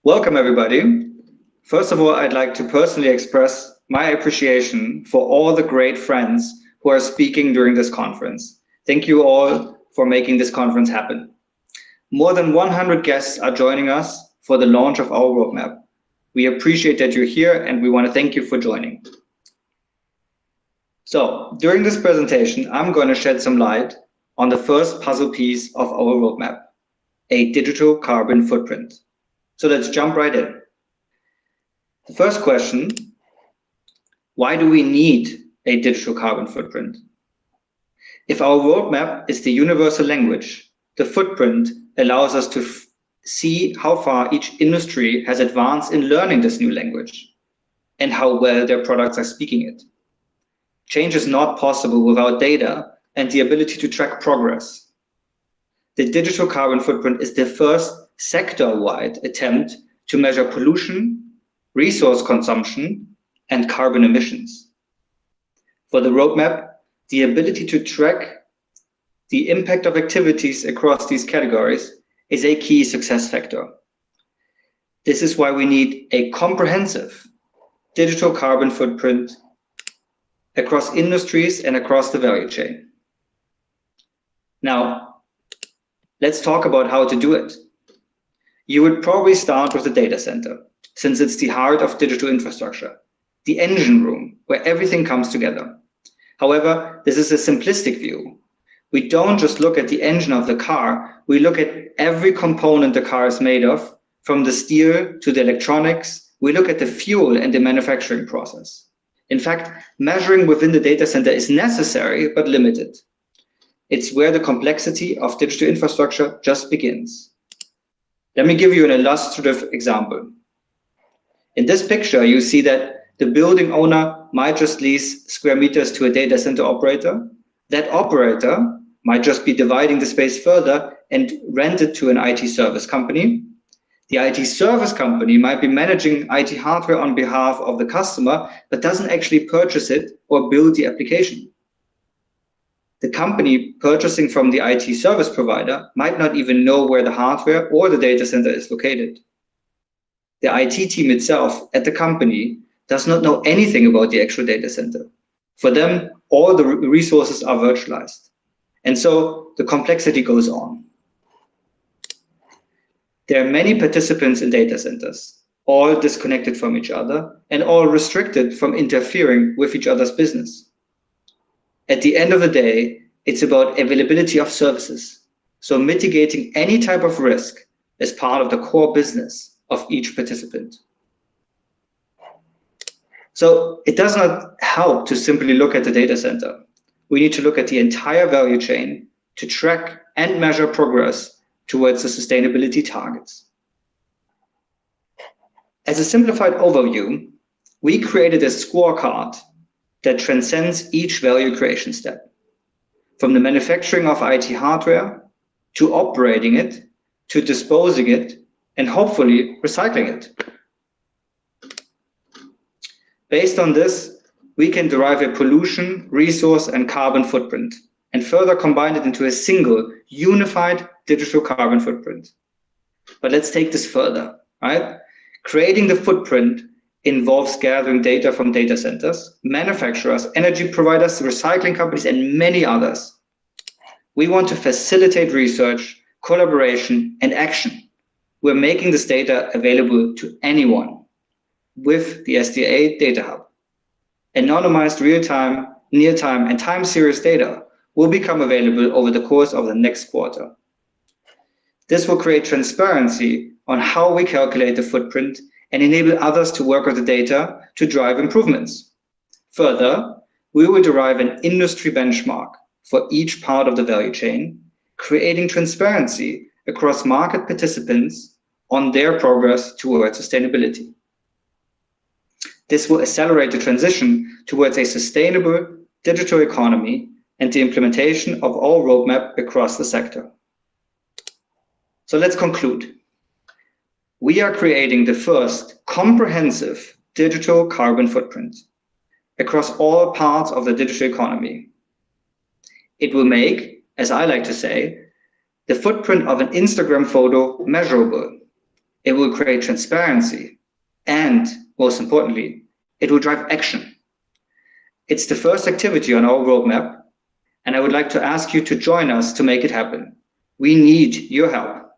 Welcome, everybody. First of all, I'd like to personally express my appreciation for all the great friends who are speaking during this conference. Thank you all for making this conference happen. More than 100 guests are joining us for the launch of our roadmap. We appreciate that you're here and we want to thank you for joining. So, during this presentation, I'm going to shed some light on the first puzzle piece of our roadmap, a digital carbon footprint. So let's jump right in. The first question, why do we need a digital carbon footprint? If our roadmap is the universal language, the footprint allows us to see how far each industry has advanced in learning this new language and how well their products are speaking it. Change is not possible without data and the ability to track progress. The digital carbon footprint is the first sector-wide attempt to measure pollution, resource consumption, and carbon emissions. For the roadmap, the ability to track the impact of activities across these categories is a key success factor. This is why we need a comprehensive digital carbon footprint across industries and across the value chain. Now, let's talk about how to do it. You would probably start with the data center, since it's the heart of digital infrastructure, the engine room where everything comes together. However, this is a simplistic view. We don't just look at the engine of the car, we look at every component the car is made of, from the steel to the electronics. We look at the fuel and the manufacturing process. In fact, measuring within the data center is necessary but limited. It's where the complexity of digital infrastructure just begins. Let me give you an illustrative example. In this picture, you see that the building owner might just lease square meters to a data center operator. That operator might just be dividing the space further and rent it to an IT service company. The IT service company might be managing IT hardware on behalf of the customer, but doesn't actually purchase it or build the application. The company purchasing from the IT service provider might not even know where the hardware or the data center is located. The IT team itself at the company does not know anything about the actual data center. For them, all the resources are virtualized. And so the complexity goes on. There are many participants in data centers, all disconnected from each other and all restricted from interfering with each other's business. At the end of the day, it's about availability of services. So mitigating any type of risk is part of the core business of each participant. So it does not help to simply look at the data center. We need to look at the entire value chain to track and measure progress towards the sustainability targets. As a simplified overview, we created a scorecard that transcends each value creation step, from the manufacturing of IT hardware to operating it, to disposing it, and hopefully recycling it. Based on this, we can derive a pollution, resource, and carbon footprint, and further combine it into a single, unified digital carbon footprint. But let's take this further, right? Creating the footprint involves gathering data from data centers, manufacturers, energy providers, recycling companies, and many others. We want to facilitate research, collaboration, and action. We're making this data available to anyone with the SDA Data Hub. Anonymized real-time, near-time, and time series data will become available over the course of the next quarter. This will create transparency on how we calculate the footprint and enable others to work with the data to drive improvements. Further, we will derive an industry benchmark for each part of the value chain, creating transparency across market participants on their progress towards sustainability. This will accelerate the transition towards a sustainable digital economy and the implementation of our roadmap across the sector. So let's conclude. We are creating the first comprehensive digital carbon footprint across all parts of the digital economy. It will make, as I like to say, the footprint of an Instagram photo measurable. it will create transparency, and most importantly, it will drive action. It's the first activity on our roadmap, and I would like to ask you to join us to make it happen. We need your help.